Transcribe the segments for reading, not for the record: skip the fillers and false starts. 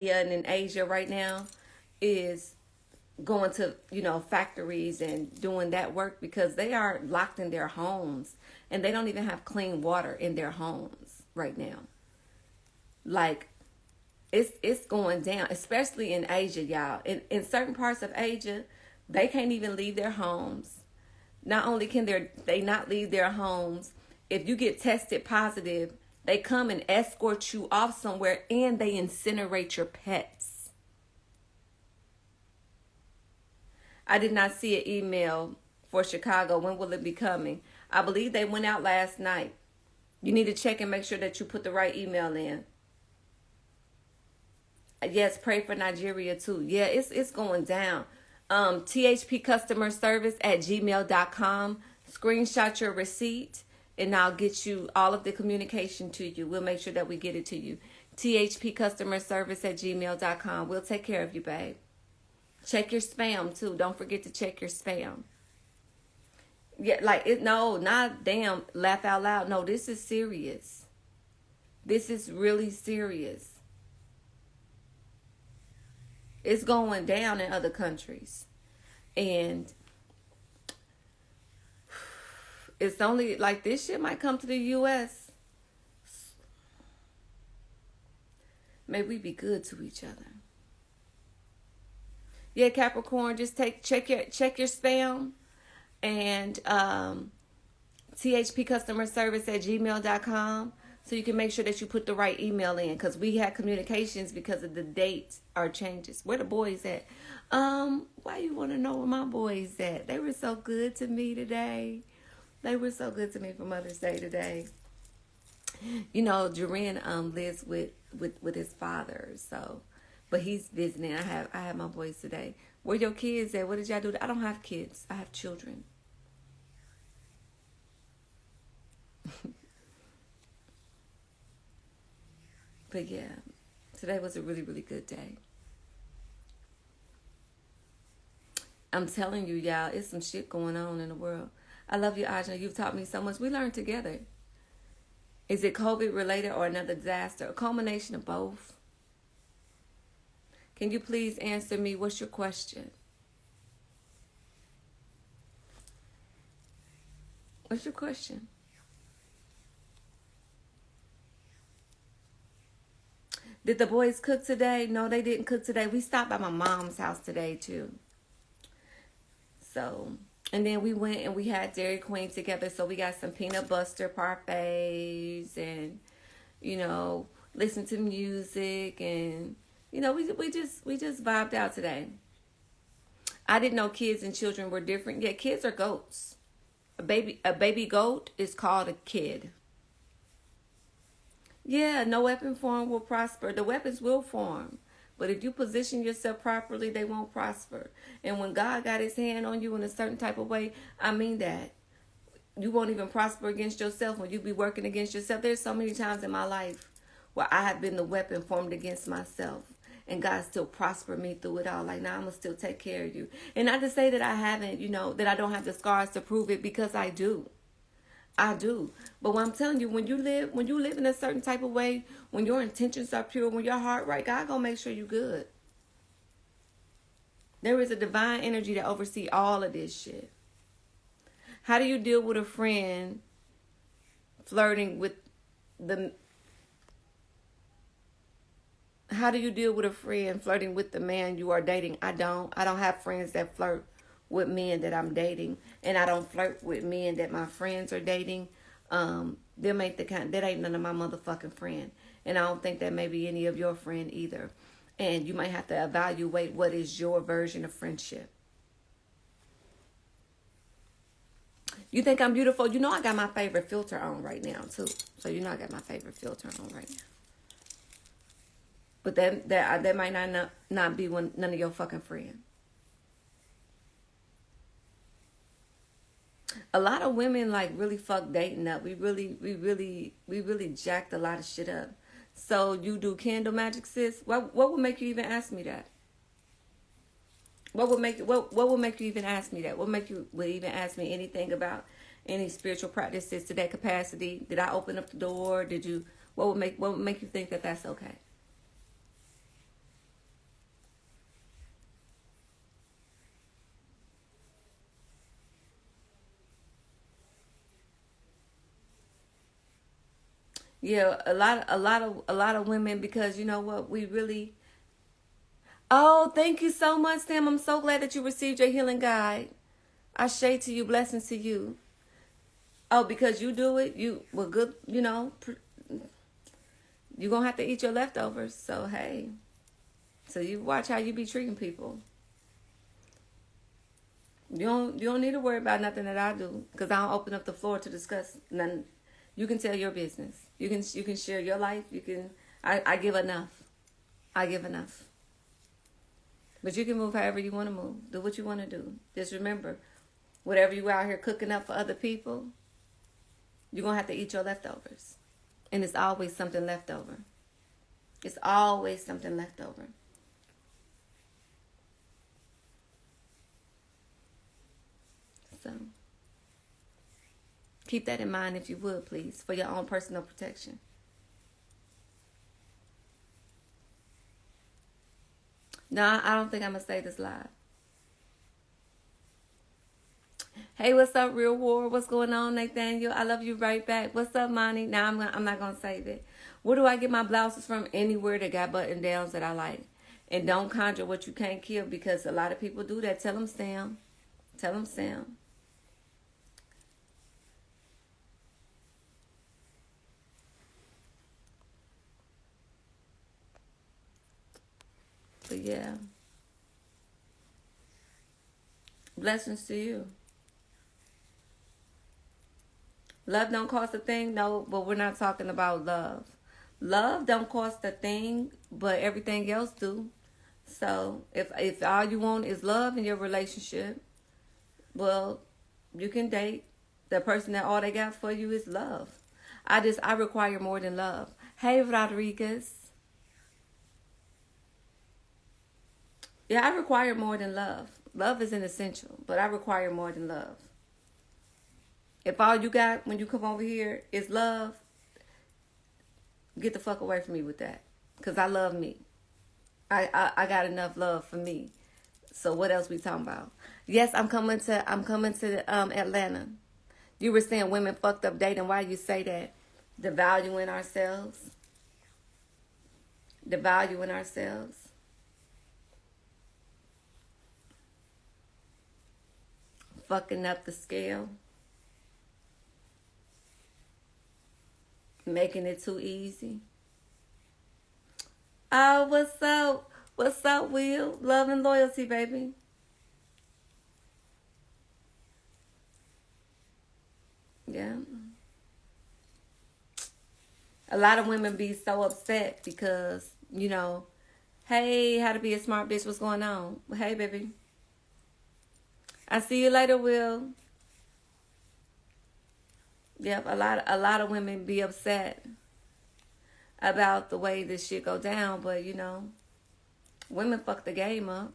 and in Asia right now is going to, factories and doing that work because they are locked in their homes and they don't even have clean water in their homes right now. Like it's going down, especially in Asia, y'all. In certain parts of Asia, they can't even leave their homes. Not only can they not leave their homes, if you get tested positive, they come and escort you off somewhere and they incinerate your pets. I did not see an email for Chicago. When will it be coming? I believe they went out last night. You need to check and make sure that you put the right email in. Yes, pray for Nigeria too. Yeah, it's going down. THP customer service at gmail.com. Screenshot your receipt and I'll get you all of the communication to you. We'll make sure that we get it to you. THP customer service at gmail.com. We'll take care of you, babe. Check your spam too. Don't forget to check your spam. Yeah, like it. No, not damn. Laugh out loud. No, this is serious. This is really serious. It's going down in other countries, and it's only like this shit might come to the U.S. May we be good to each other. Yeah, Capricorn, just check your spam and THP customer service at gmail.com so you can make sure that you put the right email in because we had communications because of the dates are changes. Where the boys at? Why you want to know where my boys at? They were so good to me today. They were so good to me for Mother's Day today. You know, Duran lives with his father, so but he's visiting. I have my boys today. Where your kids at? What did y'all do? I don't have kids. I have children. But yeah, today was a really, really good day. I'm telling you, y'all, it's some shit going on in the world. I love you, Ajna. You've taught me so much. We learned together. Is it COVID related or another disaster? A culmination of both. Can you please answer me? What's your question? What's your question? Did the boys cook today? No, they didn't cook today. We stopped by my mom's house today too. So, and then we went and we had Dairy Queen together. So we got some peanut butter parfaits and, listen to music and, we just vibed out today. I didn't know kids and children were different. Yeah, kids are goats. A baby goat is called a kid. Yeah, no weapon form will prosper. The weapons will form. But if you position yourself properly, they won't prosper. And when God got his hand on you in a certain type of way, I mean that. You won't even prosper against yourself when you be working against yourself. There's so many times in my life where I have been the weapon formed against myself. And God still prospered me through it all. Like, now I'm going to still take care of you. And not to say that I haven't, that I don't have the scars to prove it, because I do. I do. But what I'm telling you, when you live in a certain type of way, when your intentions are pure, when your heart right, God gonna make sure you good. There is a divine energy that oversee all of this shit. How do you deal with a friend flirting with the How do you deal with a friend flirting with the man you are dating? I don't have friends that flirt with men that I'm dating, and I don't flirt with men that my friends are dating. Them ain't that ain't none of my motherfucking friend, and I don't think that may be any of your friend either. And you might have to evaluate what is your version of friendship. You think I'm beautiful? I got my favorite filter on right now too. So I got my favorite filter on right now. But that might not be none of your fucking friends. A lot of women like really fuck dating up. We really jacked a lot of shit up. So you do candle magic, sis? What would make you even ask me that? What would make you even ask me that? What make you would even ask me anything about any spiritual practices to that capacity? Did I open up the door? Did you? What would make you think that that's okay? Yeah, a lot of women, because you know what, we really. Oh, thank you so much, Sam. I'm so glad that you received your healing guide. I say to you, blessings to you. Oh, because you do it, you well good. You know, you're gonna have to eat your leftovers. So hey, so you watch how you be treating people. You don't need to worry about nothing that I do, because I don't open up the floor to discuss none. You can tell your business. You can share your life. You can. I give enough. I give enough. But you can move however you want to move. Do what you want to do. Just remember, whatever you out here cooking up for other people, you're gonna have to eat your leftovers. And it's always something left over. It's always something left over. So keep that in mind, if you would, please, for your own personal protection. No, I don't think I'm gonna say this live. Hey, what's up, Real War? What's going on, Nathaniel? I love you right back. What's up, Monty? Now I'm not gonna save it. Where do I get my blouses from? Anywhere that got button downs that I like. And don't conjure what you can't kill, because a lot of people do that. Tell them, Sam. Tell them, Sam. But yeah, blessings to you. Love don't cost a thing, no, but we're not talking about love. Love don't cost a thing, but everything else do. So if all you want is love in your relationship, well, you can date the person that all they got for you is love. I require more than love. Hey, Rodriguez. Yeah, I require more than love. Love is an essential, but I require more than love. If all you got when you come over here is love, get the fuck away from me with that. Because I love me. I got enough love for me. So what else we talking about? Yes, I'm coming to Atlanta. You were saying women fucked up dating. Why you say that? The value in ourselves. The value in ourselves. Fucking up the scale. Making it too easy. Oh, what's up? What's up, Will? Love and loyalty, baby. Yeah. A lot of women be so upset because, you know, hey, how to be a smart bitch, what's going on? Hey, baby. I see you later, Will. Yep, a lot of women be upset about the way this shit go down, but you know, women fuck the game up.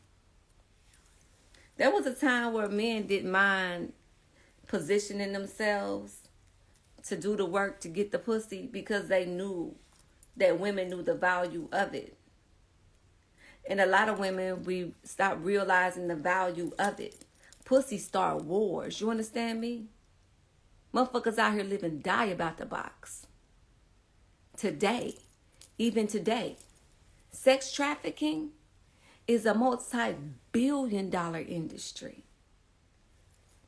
There was a time where men didn't mind positioning themselves to do the work to get the pussy, because they knew that women knew the value of it. And a lot of women, we stopped realizing the value of it. Pussy start wars. You understand me? Motherfuckers out here living die about the box. Today, even today, sex trafficking is a multi-billion-dollar industry.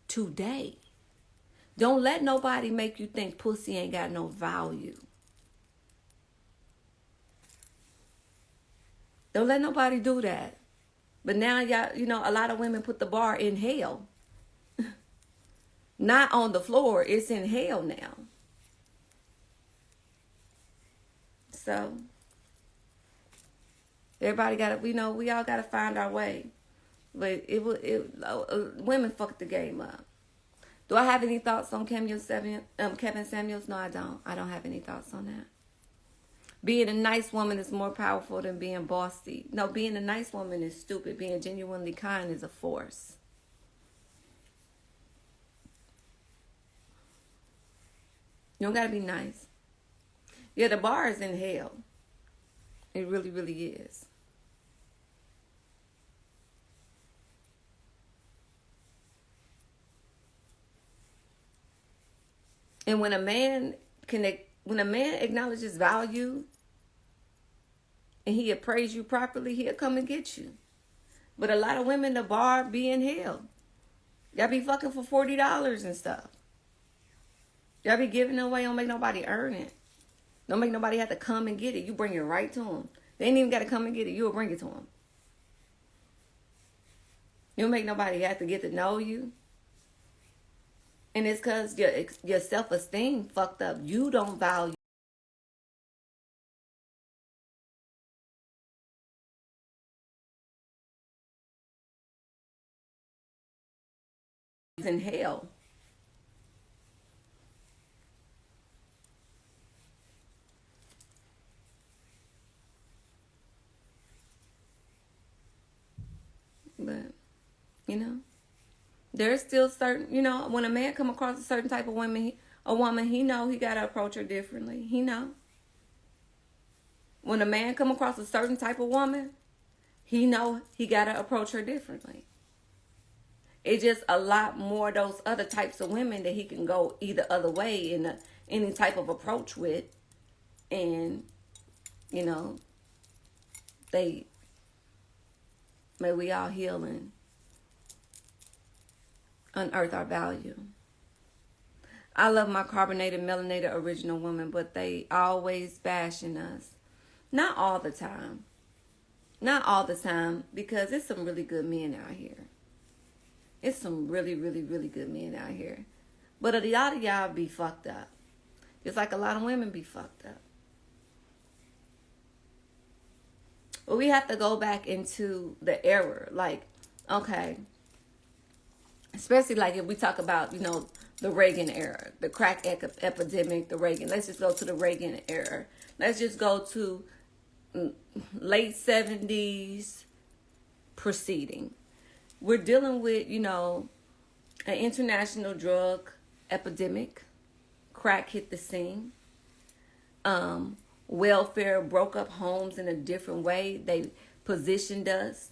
Today. Don't let nobody make you think pussy ain't got no value. Don't let nobody do that. But now, y'all, you know, a lot of women put the bar in hell. Not on the floor, it's in hell now. So, everybody got to, you know, we all got to find our way. But women fucked the game up. Do I have any thoughts on Kevin Samuels? No, I don't. I don't have any thoughts on that. Being a nice woman is more powerful than being bossy. No, being a nice woman is stupid. Being genuinely kind is a force. You don't gotta be nice. Yeah, the bar is in hell. It really, really is. And when a man connect when a man acknowledges value and he appraise you properly, he'll come and get you. But a lot of women, the bar be in hell. Y'all be fucking for $40 and stuff. Y'all be giving away, don't make nobody earn it. Don't make nobody have to come and get it. You bring it right to them. They ain't even got to come and get it. You'll bring it to them. You don't make nobody have to get to know you. And it's because your self-esteem fucked up. You don't value in hell. But, there's still certain, when a man come across a certain type of woman, he know he got to approach her differently. He know. When a man come across a certain type of woman, he know he got to approach her differently. It's just a lot more of those other types of women that he can go either other way in any type of approach with. And, may we all heal and unearth our value. I love my carbonated, melanated original woman, but they always bashing us. Not all the time. Not all the time, because there's some really good men out here. It's some really, really, really good men out here. But a lot of y'all be fucked up. Just like a lot of women be fucked up. But we have to go back into the error. Like, okay. Especially like if we talk about, the Reagan era, the crack epidemic, the Reagan. Let's just go to the Reagan era. Let's just go to late 70s proceeding. We're dealing with, an international drug epidemic. Crack hit the scene. Welfare broke up homes in a different way. They positioned us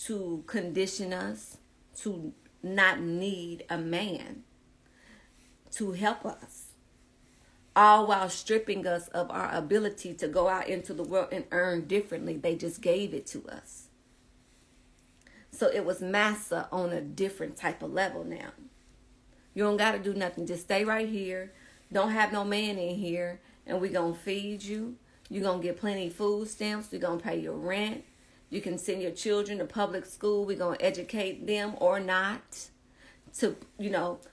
to condition us to not need a man to help us, all while stripping us of our ability to go out into the world and earn differently. They just gave it to us. So it was massa on a different type of level now. You don't got to do nothing. Just stay right here. Don't have no man in here. And we're going to feed you. You're going to get plenty of food stamps. We're going to pay your rent. You can send your children to public school. We're going to educate them or not to,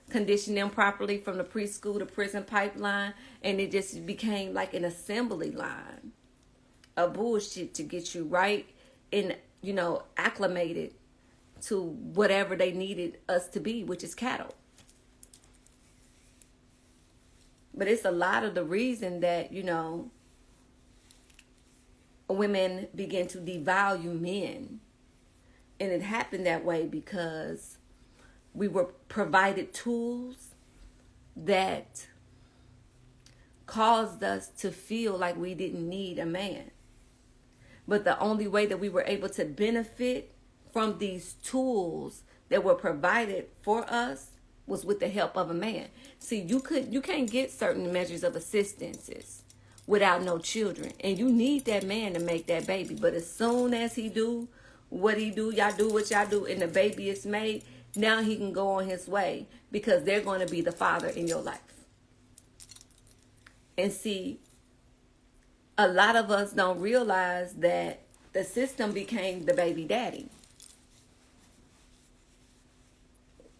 condition them properly from the preschool to prison pipeline. And it just became like an assembly line of bullshit to get you right and, acclimated to whatever they needed us to be, which is cattle. But it's a lot of the reason that, women begin to devalue men. And it happened that way because we were provided tools that caused us to feel like we didn't need a man. But the only way that we were able to benefit from these tools that were provided for us was with the help of a man. See, you can't get certain measures of assistances without no children. And you need that man to make that baby. But as soon as he do what he do, y'all do what y'all do, and the baby is made, now he can go on his way because they're going to be the father in your life. And see, a lot of us don't realize that the system became the baby daddy.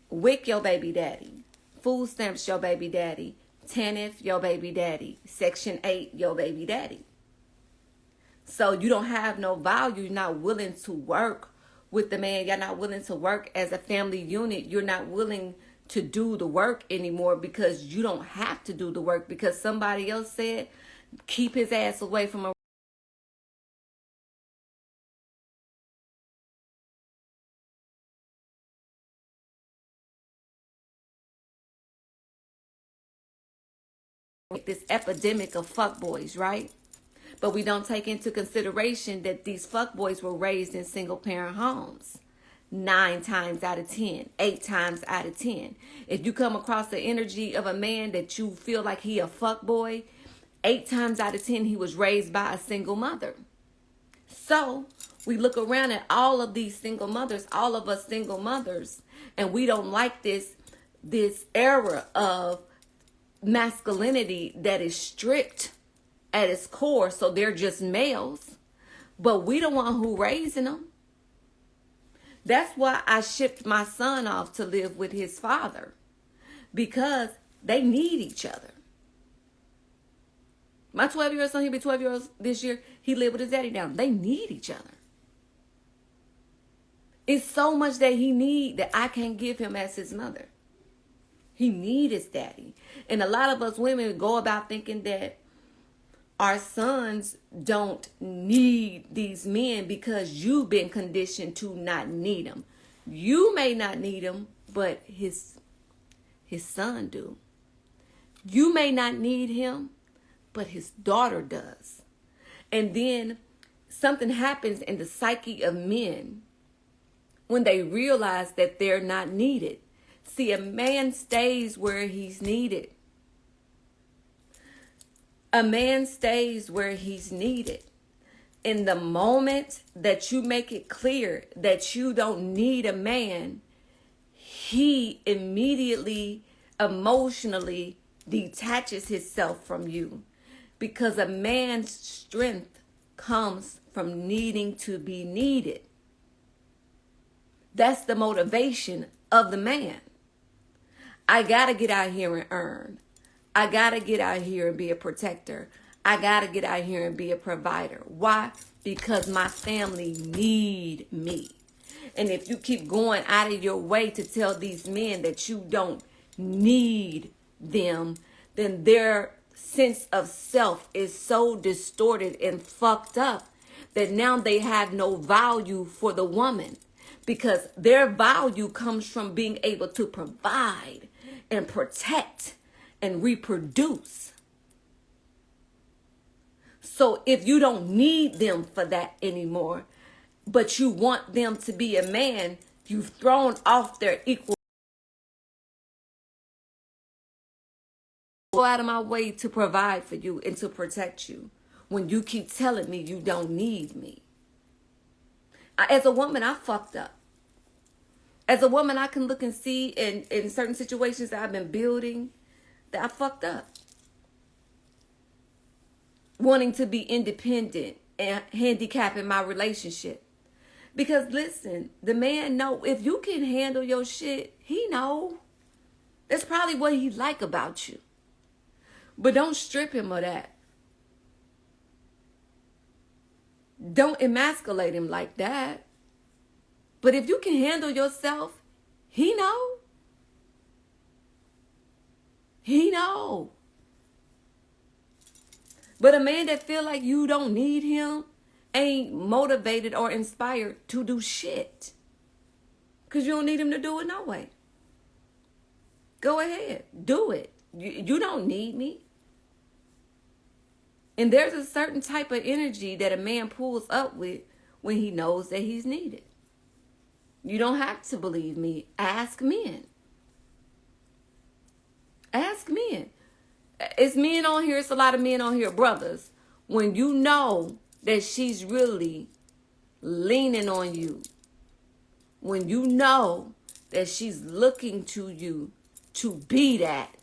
WIC your baby daddy. Food stamps your baby daddy. TANF your baby daddy. Section 8 your baby daddy. So you don't have no value. You're not willing to work with the man. You're not willing to work as a family unit. You're not willing to do the work anymore because you don't have to do the work because somebody else said keep his ass away from a this epidemic of fuckboys, right? But we don't take into consideration that these fuckboys were raised in single parent homes. 9 times out of 10, 8 times out of 10. If you come across the energy of a man that you feel like he a fuckboy, 8 times out of 10, he was raised by a single mother. So we look around at all of these single mothers, all of us single mothers, and we don't like this era of masculinity that is strict at its core. So they're just males, but we the one who raising them. That's why I shipped my son off to live with his father, because they need each other. My 12-year-old son, he'll be 12 years old this year. He lived with his daddy now. They need each other. It's so much that he need that I can't give him as his mother. He need his daddy. And a lot of us women go about thinking that our sons don't need these men because you've been conditioned to not need them. You may not need him, but his son do. You may not need him, but his daughter does. And then something happens in the psyche of men when they realize that they're not needed. See, a man stays where he's needed. A man stays where he's needed. In the moment that you make it clear that you don't need a man, he immediately, emotionally detaches himself from you. Because a man's strength comes from needing to be needed. That's the motivation of the man. I got to get out here and earn. I got to get out here and be a protector. I got to get out here and be a provider. Why? Because my family need me. And if you keep going out of your way to tell these men that you don't need them, then their sense of self is so distorted and fucked up that now they have no value for the woman, because their value comes from being able to provide and protect and reproduce. So if you don't need them for that anymore, but you want them to be a man, you've thrown off their equal. Go out of my way to provide for you and to protect you when you keep telling me you don't need me. As a woman, I fucked up. As a woman, I can look and see in certain situations that I've been building that I fucked up. Wanting to be independent and handicapping my relationship. Because listen, the man know if you can handle your shit, he know. That's probably what he like about you. But don't strip him of that. Don't emasculate him like that. But if you can handle yourself, he know. He know. But a man that feel like you don't need him ain't motivated or inspired to do shit. Because you don't need him to do it no way. Go ahead. Do it. You don't need me. And there's a certain type of energy that a man pulls up with when he knows that he's needed. You don't have to believe me. Ask men. Ask men. It's men on here. It's a lot of men on here, brothers. When you know that she's really leaning on you. When you know that she's looking to you to be that.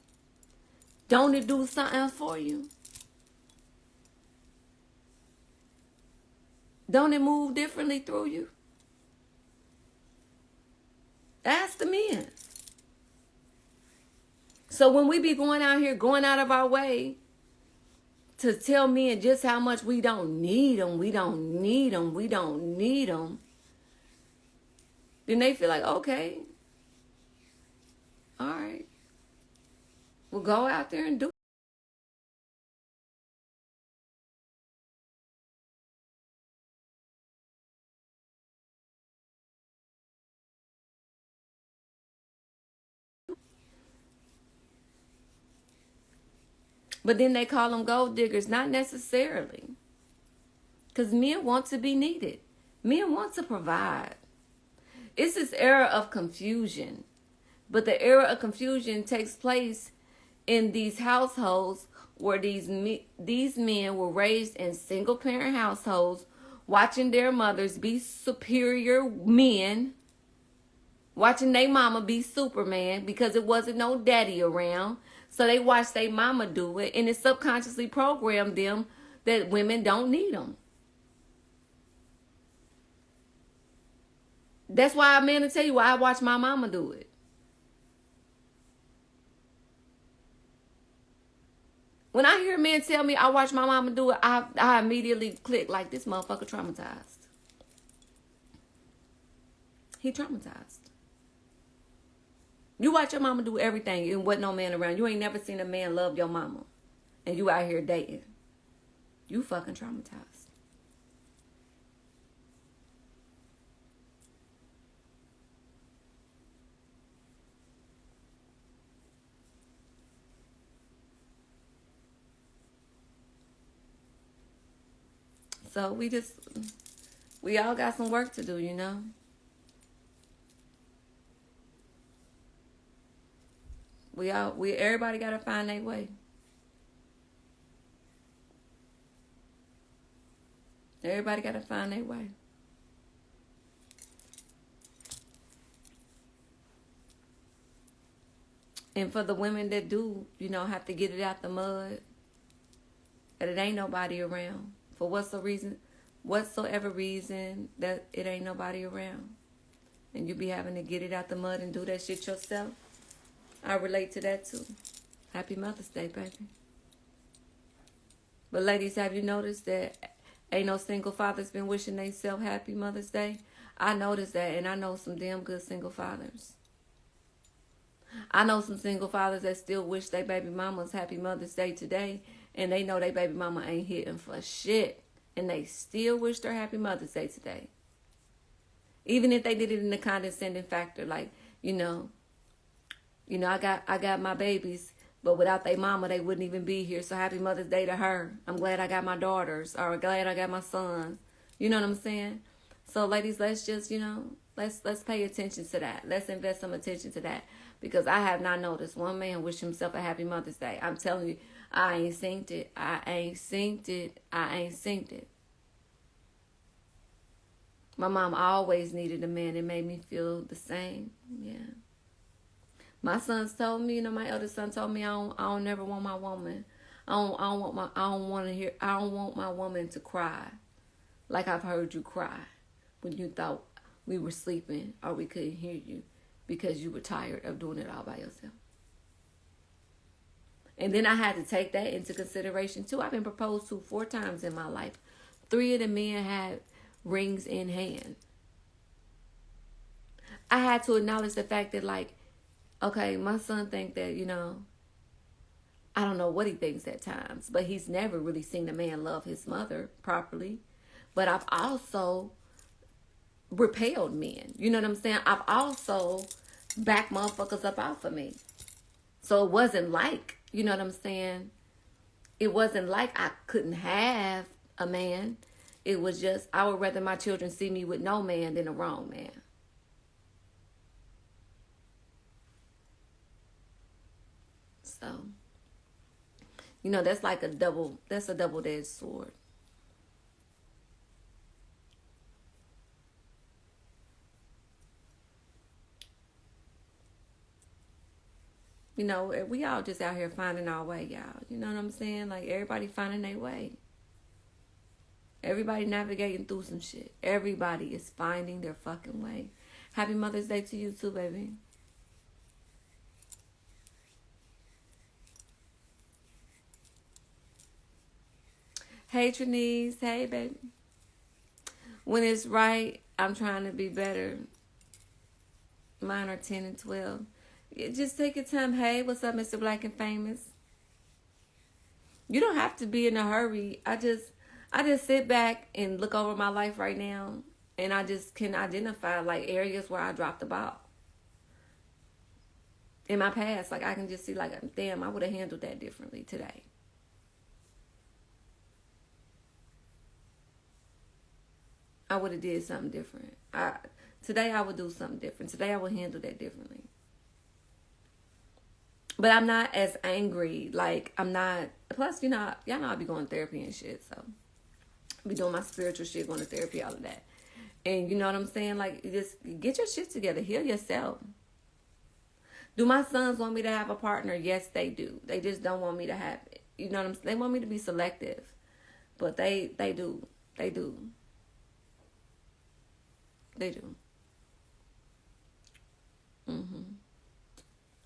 Don't it do something for you? Don't it move differently through you? Ask the men. So when we be going out here, going out of our way to tell men just how much we don't need them, we don't need them, we don't need them, then they feel like, okay, all right, we'll go out there and do it. But then they call them gold diggers. Not necessarily. Because men want to be needed. Men want to provide. It's this era of confusion. But the era of confusion takes place in these households where these men were raised in single parent households, watching their mothers be superior men, watching their mama be Superman because it wasn't no daddy around. So they watched their mama do it, and it subconsciously programmed them that women don't need them. That's why I'm going to tell you why I watch my mama do it. When I hear men tell me I watch my mama do it, I immediately click like, this motherfucker traumatized. He traumatized. You watch your mama do everything and wasn't no man around. You ain't never seen a man love your mama. And you out here dating. You fucking traumatized. So we all got some work to do, you know. Everybody gotta find their way. Everybody gotta find their way. And for the women that do, you know, have to get it out the mud, that it ain't nobody around. For whatsoever reason that it ain't nobody around. And you be having to get it out the mud and do that shit yourself. I relate to that too. Happy Mother's Day, baby. But ladies, have you noticed that ain't no single fathers been wishing themselves Happy Mother's Day? I noticed that, and I know some damn good single fathers. I know some single fathers that still wish their baby mamas Happy Mother's Day today, and they know their baby mama ain't hitting for shit, and they still wish their Happy Mother's Day today. Even if they did it in the condescending factor, like, you know, I got my babies, but without their mama, they wouldn't even be here. So Happy Mother's Day to her. I'm glad I got my daughters, or glad I got my sons. You know what I'm saying? So ladies, let's just, you know, let's pay attention to that. Let's invest some attention to that. Because I have not noticed one man wish himself a Happy Mother's Day. I'm telling you, I ain't synced it. My mom always needed a man that made me feel the same. Yeah. My sons told me, you know, my eldest son told me I don't never want my woman. I don't want my woman to cry like I've heard you cry when you thought we were sleeping or we couldn't hear you because you were tired of doing it all by yourself. And then I had to take that into consideration too. I've been proposed to 4 times in my life. 3 of the men had rings in hand. I had to acknowledge the fact that, like, okay, my son think that, you know, I don't know what he thinks at times, but he's never really seen a man love his mother properly. But I've also repelled men. You know what I'm saying? I've also backed motherfuckers up out for me. So it wasn't like, you know what I'm saying? It wasn't like I couldn't have a man. It was just, I would rather my children see me with no man than a wrong man. So, you know, that's a double-edged sword. You know, we all just out here finding our way, y'all. You know what I'm saying? Like, everybody finding their way. Everybody navigating through some shit. Everybody is finding their fucking way. Happy Mother's Day to you too, baby. Hey, Trinise. Hey, baby. When it's right, I'm trying to be better. Mine are 10 and 12. Just take your time. Hey, what's up, Mr. Black and Famous? You don't have to be in a hurry. I just sit back and look over my life right now, and I just can identify like areas where I dropped the ball in my past. Like, I can just see, like, damn, I would have handled that differently today. I would have did something different. Today I would do something different. Today I would handle that differently. But I'm not as angry. Like, I'm not. Plus, y'all know I be going to therapy and shit. So, I be doing my spiritual shit, going to therapy, all of that. And you know what I'm saying? Like, just get your shit together. Heal yourself. Do my sons want me to have a partner? Yes, they do. They just don't want me to have it. You know what I'm saying? They want me to be selective. But they do. They do. They do.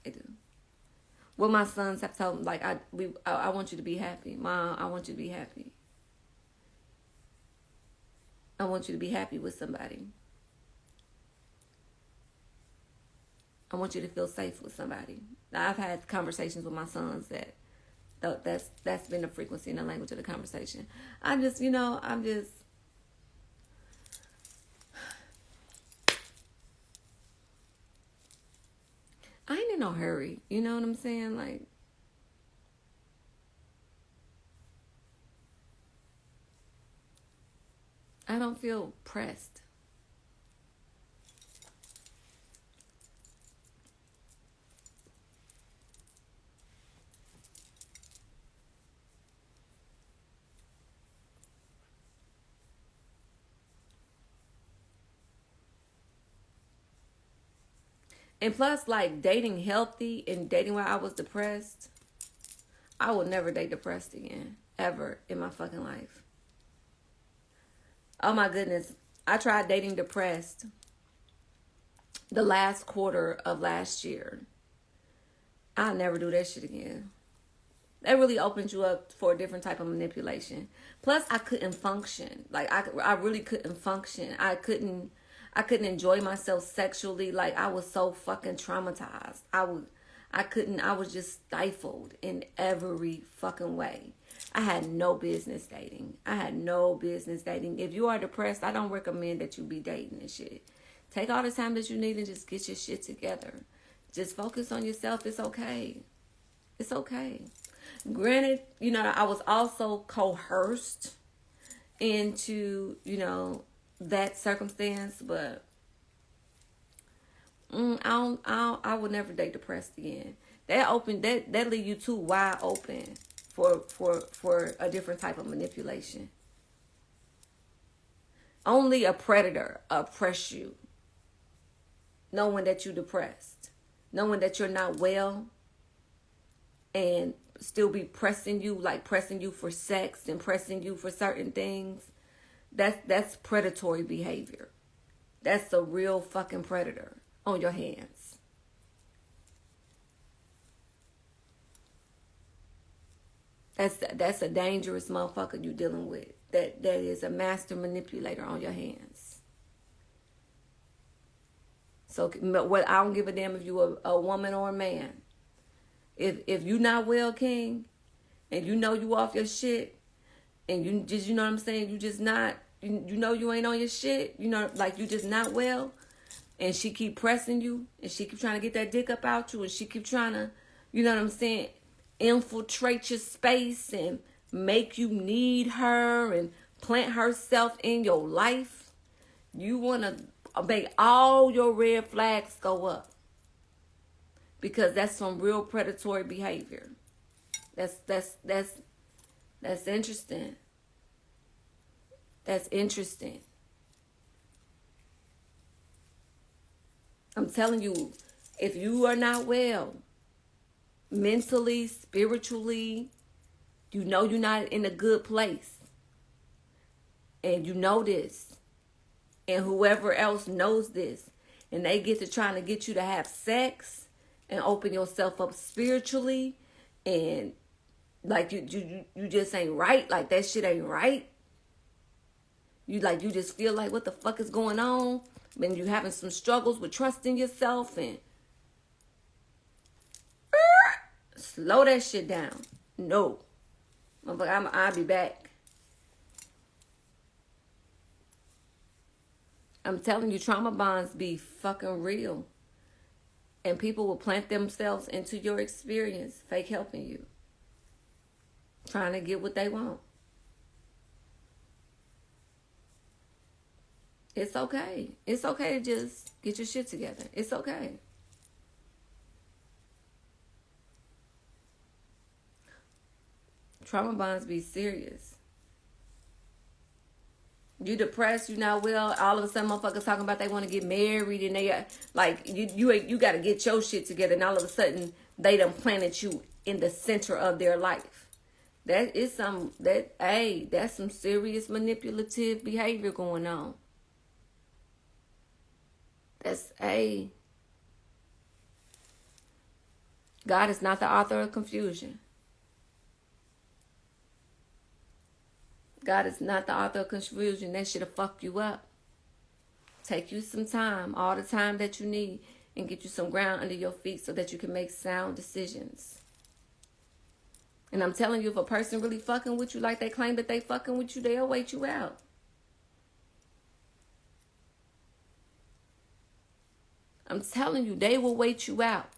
They do. What my sons have told me, like, I want you to be happy. Mom, I want you to be happy. I want you to be happy with somebody. I want you to feel safe with somebody. Now, I've had conversations with my sons that's been the frequency and the language of the conversation. I'm just I ain't in no hurry. You know what I'm saying? Like, I don't feel pressed. And plus, like, dating healthy and dating while I was depressed, I will never date depressed again. Ever in my fucking life. Oh my goodness. I tried dating depressed the last quarter of last year. I'll never do that shit again. That really opens you up for a different type of manipulation. Plus, I couldn't function. Like, I really couldn't function. I couldn't enjoy myself sexually. Like, I was so fucking traumatized. I was just stifled in every fucking way. I had no business dating. If you are depressed, I don't recommend that you be dating and shit. Take all the time that you need and just get your shit together. Just focus on yourself. It's okay. It's okay. Granted, I was also coerced into, that circumstance, but I would never date depressed again. That leave you too wide open for a different type of manipulation. Only a predator oppress you, knowing that you're depressed, knowing that you're not well, and still be pressing you for sex and pressing you for certain things. That's predatory behavior. That's a real fucking predator on your hands. That's a dangerous motherfucker you dealing with. That is a master manipulator on your hands. So what, I don't give a damn if you a woman or a man. If you not well, King, and you off your shit, and you just, you know what I'm saying, you just not, you ain't on your shit, like you just not well, and she keep pressing you, and she keep trying to get that dick up out you, and she keep trying to, you know what I'm saying, infiltrate your space and make you need her and plant herself in your life, you want to make all your red flags go up. Because that's some real predatory behavior. That's interesting. That's interesting. I'm telling you, if you are not well, mentally, spiritually, you're not in a good place. And you know this. And whoever else knows this. And they get to trying to get you to have sex and open yourself up spiritually, and like you just ain't right, like that shit ain't right. You just feel like, what the fuck is going on? And you having some struggles with trusting yourself, and slow that shit down. No, I'll be back. I'm telling you, trauma bonds be fucking real. And people will plant themselves into your experience, fake helping you, trying to get what they want. It's okay. It's okay to just get your shit together. It's okay. Trauma bonds be serious. You depressed, you not well. All of a sudden, motherfuckers talking about they want to get married, and they like you got to get your shit together. And all of a sudden, they done planted you in the center of their life. That's some serious manipulative behavior going on. God is not the author of confusion. God is not the author of confusion. That should have fucked you up. Take you some time, all the time that you need, and get you some ground under your feet so that you can make sound decisions. And I'm telling you, if a person really fucking with you like they claim that they fucking with you, they'll wait you out. I'm telling you, they will wait you out.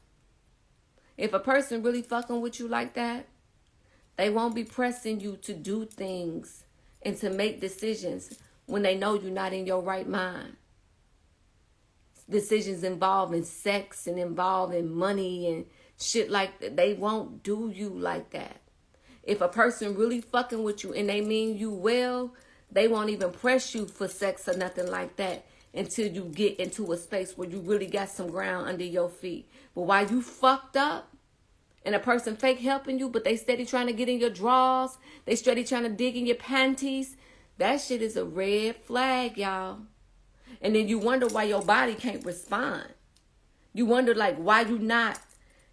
If a person really fucking with you like that, they won't be pressing you to do things and to make decisions when they know you're not in your right mind. Decisions involving sex and involving money and shit like that. They won't do you like that. If a person really fucking with you and they mean you well, they won't even press you for sex or nothing like that until you get into a space where you really got some ground under your feet. But while you fucked up, and a person fake helping you, but they steady trying to get in your drawers, they steady trying to dig in your panties, that shit is a red flag, y'all. And then you wonder why your body can't respond. You wonder, like, why you not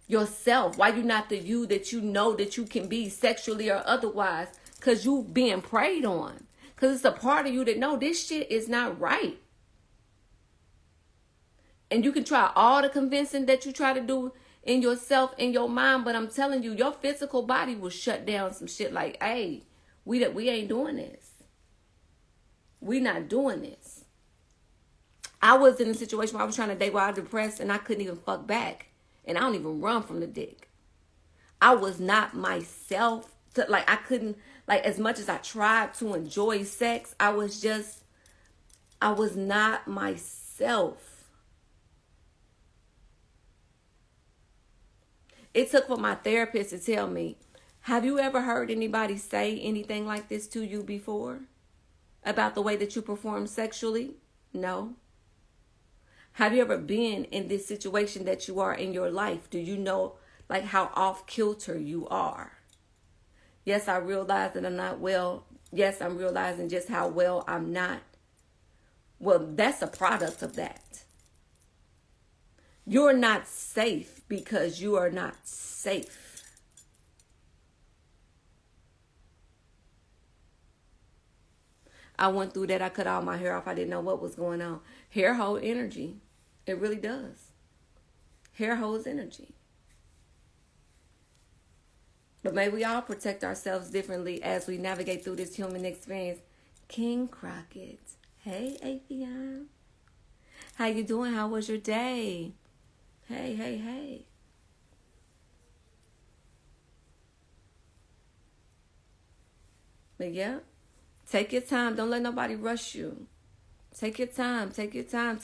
yourself? Why you not the you that you know that you can be sexually or otherwise? Because you being preyed on. Because it's a part of you that know this shit is not right. And you can try all the convincing that you try to do in yourself, in your mind, but I'm telling you, your physical body will shut down some shit like, hey, we ain't doing this. We not doing this. I was in a situation where I was trying to date while I was depressed and I couldn't even fuck back. And I don't even run from the dick. I was not myself. I couldn't, as much as I tried to enjoy sex, I was not myself. It took for my therapist to tell me, have you ever heard anybody say anything like this to you before? About the way that you perform sexually? No. Have you ever been in this situation that you are in your life? Do you know how off kilter you are? Yes, I realize that I'm not well. Yes, I'm realizing just how well I'm not. Well, that's a product of that. You're not safe because you are not safe. I went through that. I cut all my hair off. I didn't know what was going on. Hair hold energy. It really does. Hair holds energy. But may we all protect ourselves differently as we navigate through this human experience. King Crockett. Hey, Atheon. How you doing? How was your day? Hey. But yeah, take your time. Don't let nobody rush you. Take your time. Take your time.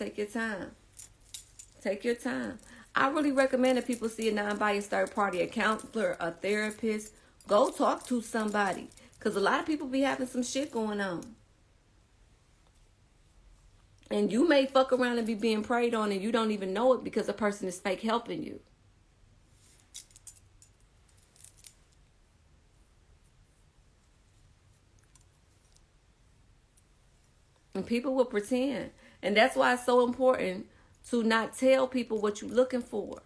I really recommend that people see a non-biased third party, a counselor, a therapist. Go talk to somebody. Because a lot of people be having some shit going on. And you may fuck around and be being preyed on and you don't even know it because the person is fake helping you. And people will pretend. And that's why it's so important to not tell people what you're looking for.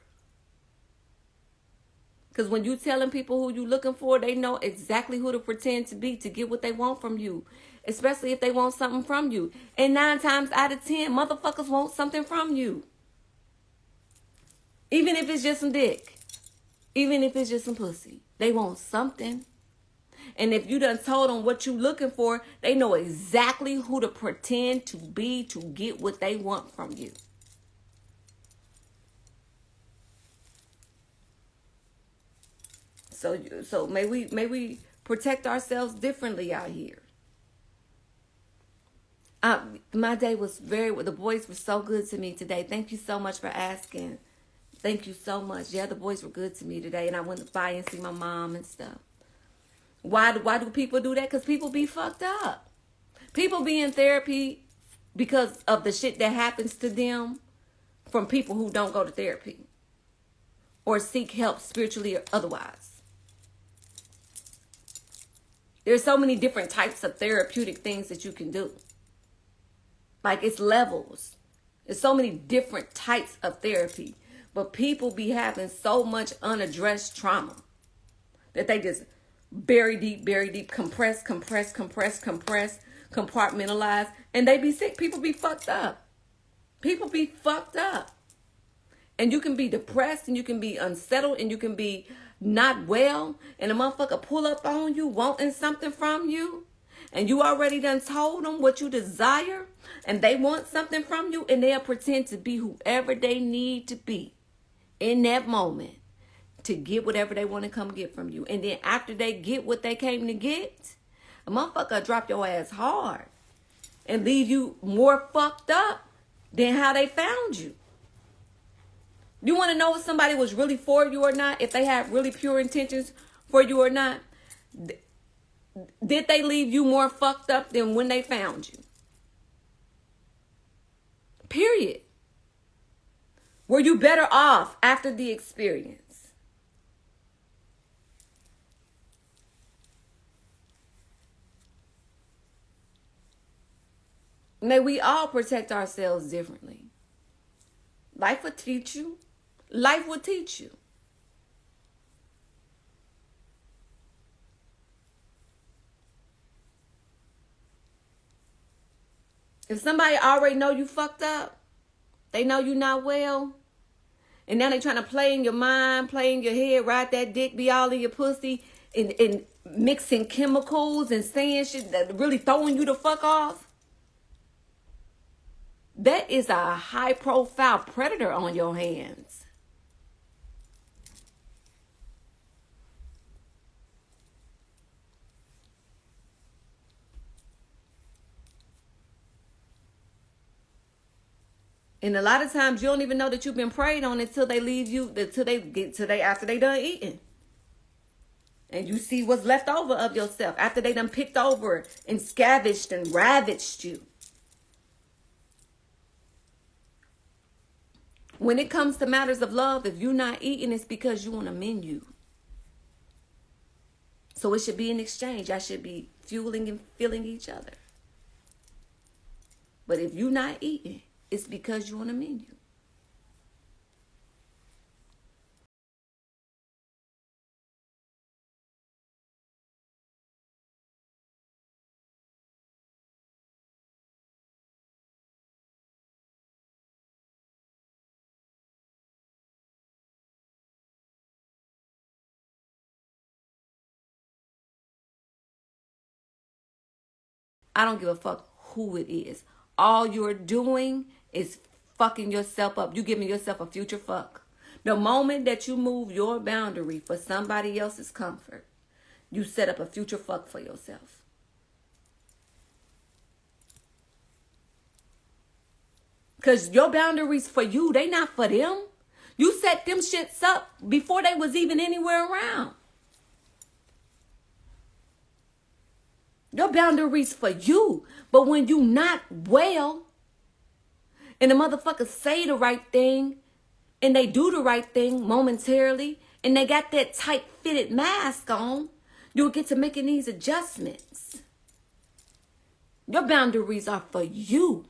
Because when you're telling people who you're looking for, they know exactly who to pretend to be to get what they want from you. Especially if they want something from you. And 9 times out of 10, motherfuckers want something from you. Even if it's just some dick. Even if it's just some pussy. They want something. And if you done told them what you looking for, they know exactly who to pretend to be to get what they want from you. So may we protect ourselves differently out here. My day was the boys were so good to me today. Thank you so much for asking. Thank you so much. Yeah, the boys were good to me today. And I went by and see my mom and stuff. Why do people do that? Because people be fucked up. People be in therapy because of the shit that happens to them from people who don't go to therapy or seek help spiritually or otherwise. There's so many different types of therapeutic things that you can do. Like, it's levels. There's so many different types of therapy. But people be having so much unaddressed trauma that they just bury deep, compress, compartmentalize, and they be sick. People be fucked up. People be fucked up. And you can be depressed, and you can be unsettled, and you can be not well, and a motherfucker pull up on you wanting something from you, and you already done told them what you desire, and they want something from you, and they'll pretend to be whoever they need to be in that moment to get whatever they want to come get from you. And then after they get what they came to get, a motherfucker drop your ass hard and leave you more fucked up than how they found you. You want to know if somebody was really for you or not, if they had really pure intentions for you or not? Did they leave you more fucked up than when they found you? Period. Were you better off after the experience? May we all protect ourselves differently. Life will teach you. Life will teach you. If somebody already know you fucked up, they know you not well, and now they trying to play in your mind, play in your head, ride that dick, be all in your pussy, and mixing chemicals and saying shit that really throwing you the fuck off. That is a high-profile predator on your hands. And a lot of times you don't even know that you've been preyed on until they leave you, after they done eating. And you see what's left over of yourself after they done picked over and scavenged and ravaged you. When it comes to matters of love, if you're not eating, it's because you on a menu. So it should be an exchange. I should be fueling and filling each other. But if you're not eating, it's because you're on a menu. I don't give a fuck who it is. All you're doing is fucking yourself up. You giving yourself a future fuck. The moment that you move your boundary for somebody else's comfort, you set up a future fuck for yourself. Because your boundaries for you, they not for them. You set them shits up before they was even anywhere around. Your boundaries for you. But when you not well, and the motherfuckers say the right thing, and they do the right thing momentarily, and they got that tight-fitted mask on, you'll get to making these adjustments. Your boundaries are for you.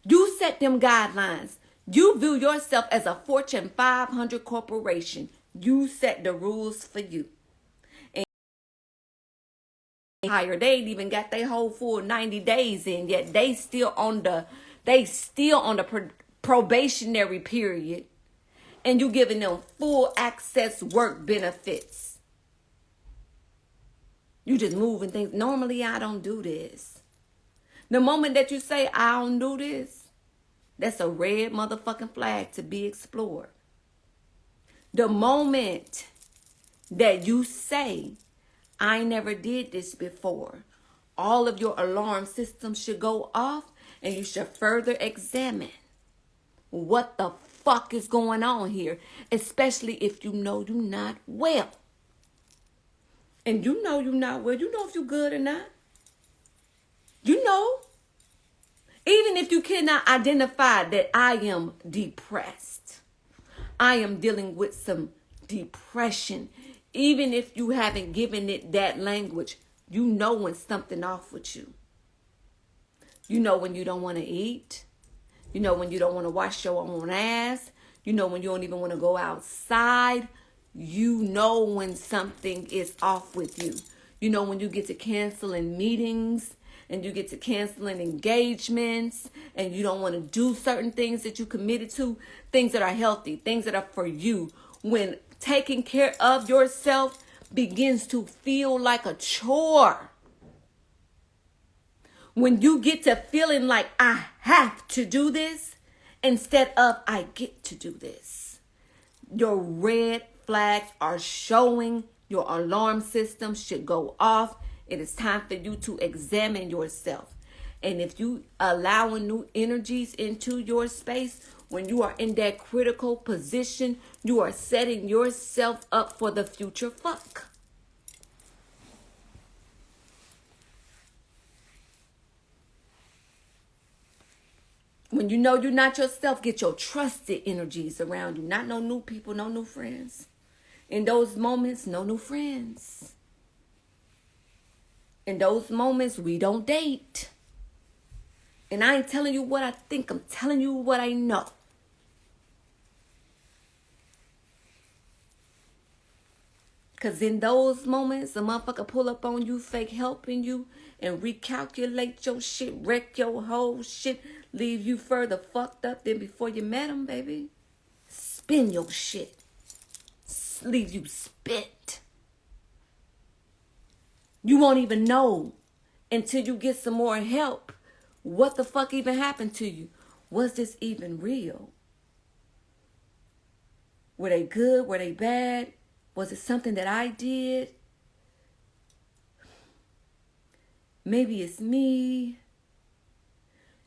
You set them guidelines. You view yourself as a Fortune 500 corporation. You set the rules for you. Higher, they ain't even got their whole full 90 days in yet. They still on the probationary period, and you giving them full access work benefits. You just moving things. Normally, I don't do this. The moment that you say I don't do this, that's a red motherfucking flag to be explored. The moment that you say I never did this before, all of your alarm systems should go off, and you should further examine what the fuck is going on here, especially if you know you're not well. And you know you're not well. You know if you're good or not. You know. Even if you cannot identify that I am depressed. I am dealing with some depression. Even if you haven't given it that language, you know when something off with you. You know when you don't want to eat. You know when you don't want to wash your own ass. You know when you don't even want to go outside. You know when something is off with you. You know when you get to canceling meetings and you get to canceling engagements and you don't want to do certain things that you committed to, things that are healthy, things that are for you. When taking care of yourself begins to feel like a chore. When you get to feeling like I have to do this instead of I get to do this. Your red flags are showing. Your alarm system should go off. It is time for you to examine yourself. And if you allowing new energies into your space, when you are in that critical position, you are setting yourself up for the future fuck. When you know you're not yourself, get your trusted energies around you. Not no new people, no new friends. In those moments, no new friends. In those moments, we don't date. And I ain't telling you what I think. I'm telling you what I know. Because in those moments, a motherfucker pull up on you, fake helping you, and recalculate your shit, wreck your whole shit, leave you further fucked up than before you met him, baby. Spin your shit. Leave you spit. You won't even know until you get some more help what the fuck even happened to you. Was this even real? Were they good? Were they bad? Was it something that I did? Maybe it's me.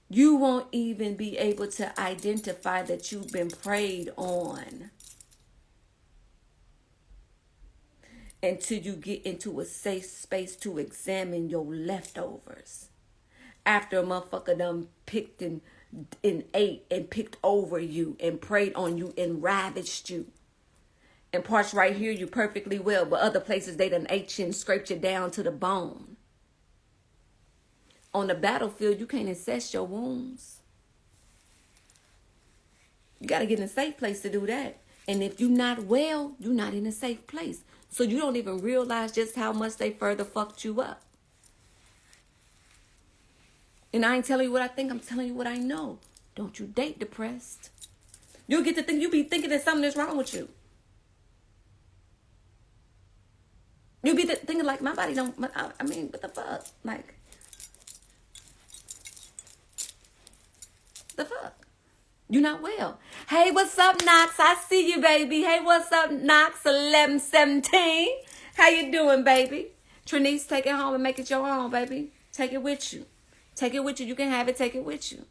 You won't even be able to identify that you've been preyed on until you get into a safe space to examine your leftovers. After a motherfucker done picked and ate and picked over you and preyed on you and ravaged you. And parts right here, you perfectly well. But other places, they done ate you and scraped you down to the bone. On the battlefield, you can't assess your wounds. You got to get in a safe place to do that. And if you're not well, you're not in a safe place. So you don't even realize just how much they further fucked you up. And I ain't telling you what I think. I'm telling you what I know. Don't you date depressed. You'll get to think, you be thinking that something is wrong with you. You be thinking like, my body don't, I mean, what the fuck? Like, the fuck? You're not well. Hey, what's up, Knox? I see you, baby. Hey, what's up, Knox? 1117. How you doing, baby? Trinice, take it home and make it your own, baby. Take it with you. Take it with you. You can have it. Take it with you.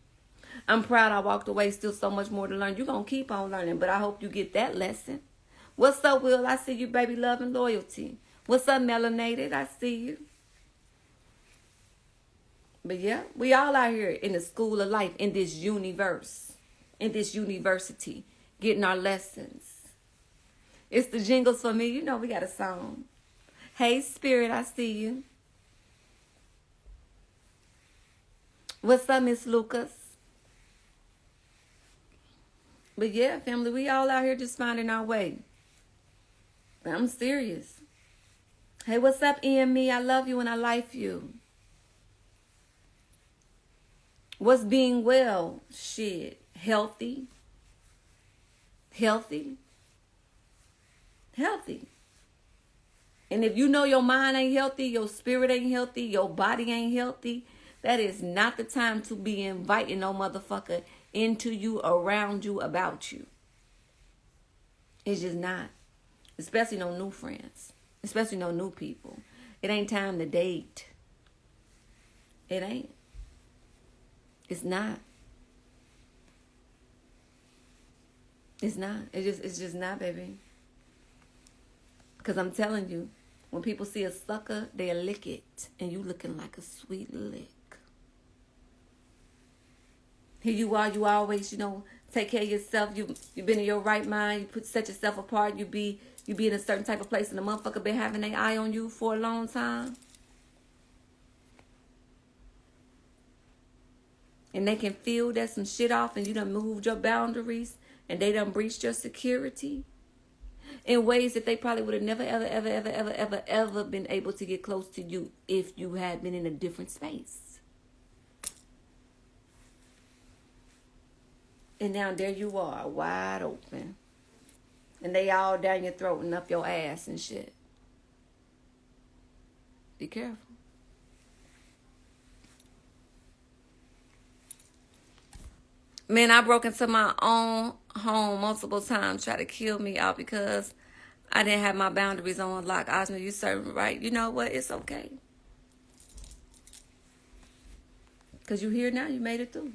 I'm proud I walked away. Still so much more to learn. You're going to keep on learning, but I hope you get that lesson. What's up, Will? I see you, baby. Love and loyalty. What's up, Melanated? I see you. But yeah, we all out here in the school of life, in this universe, in this university, getting our lessons. It's the jingles for me. You know we got a song. Hey, Spirit, I see you. What's up, Miss Lucas? But yeah, family, we all out here just finding our way. But I'm serious. Hey, what's up, EME? I love you and I like you. What's being well? Shit. Healthy. Healthy. Healthy. And if you know your mind ain't healthy, your spirit ain't healthy, your body ain't healthy, that is not the time to be inviting no motherfucker into you, around you, about you. It's just not. Especially no new friends. Especially no new people. It ain't time to date. It ain't. It's not. It's not. It's just not, baby. Because I'm telling you, When people see a sucker, they'll lick it. And you looking like a sweet lick. Here you are, you always, take care of yourself. You've been in your right mind. You set yourself apart. You be in a certain type of place, and the motherfucker been having their eye on you for a long time. And they can feel that some shit off, and you done moved your boundaries, and they done breached your security in ways that they probably would have never, ever been able to get close to you if you had been in a different space. And now there you are, wide open. And they all down your throat and up your ass and shit. Be careful. Man, I broke into my own home multiple times, tried to kill me out because I didn't have my boundaries on lock. Osna, you serving right. You know what? It's okay. Because you here now, you made it through.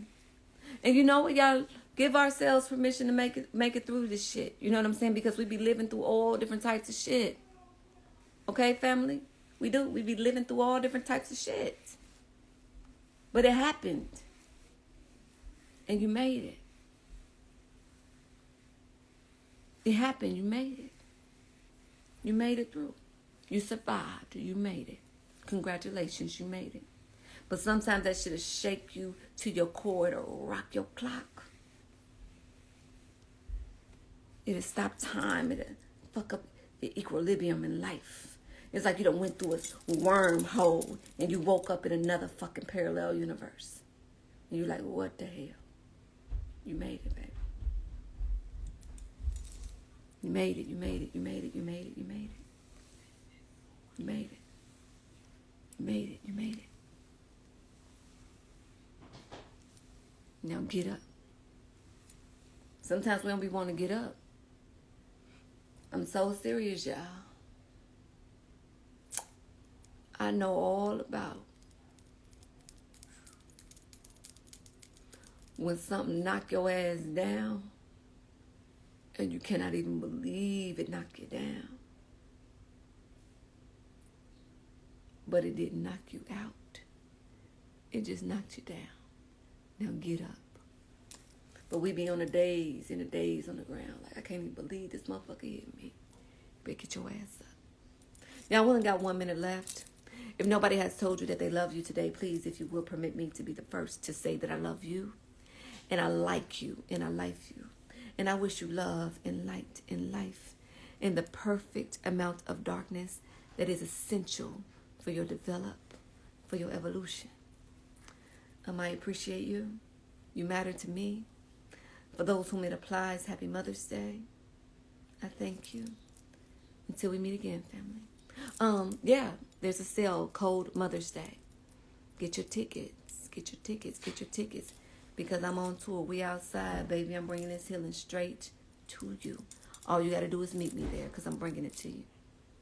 And you know what, y'all? Give ourselves permission to make it through this shit. You know what I'm saying? Because we be living through all different types of shit. Okay, family? We do. We be living through all different types of shit. But it happened. And you made it. It happened. You made it. You made it through. You survived. You made it. Congratulations, you made it. But sometimes that shit'll shake you to your core. It'll rock your clock. It'll stop time. It'll fuck up the equilibrium in life. It's like you done went through a wormhole and you woke up in another fucking parallel universe. And you're like, what the hell? You made it, baby. You made it, you made it, you made it, you made it, you made it. You made it. You made it, you made it. Now get up. Sometimes we don't be wanting to get up. I'm so serious, y'all. I know all about when something knock your ass down and you cannot even believe it knocked you down. But it didn't knock you out. It just knocked you down. Now get up. But we be on the days and the days on the ground. Like, I can't even believe this motherfucker hit me. Better get your ass up. Now, I only got 1 minute left. If nobody has told you that they love you today, please, if you will, permit me to be the first to say that I love you. And I like you. And I like you. And I wish you love and light and life. And the perfect amount of darkness that is essential for your for your evolution. I appreciate you. You matter to me. For those whom it applies, happy Mother's Day. I thank you. Until we meet again, family. Yeah, there's a sale called Mother's Day. Get your tickets. Get your tickets. Get your tickets. Because I'm on tour. We outside, baby. I'm bringing this healing straight to you. All you got to do is meet me there because I'm bringing it to you.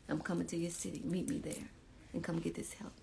I'm coming to your city. Meet me there and come get this help.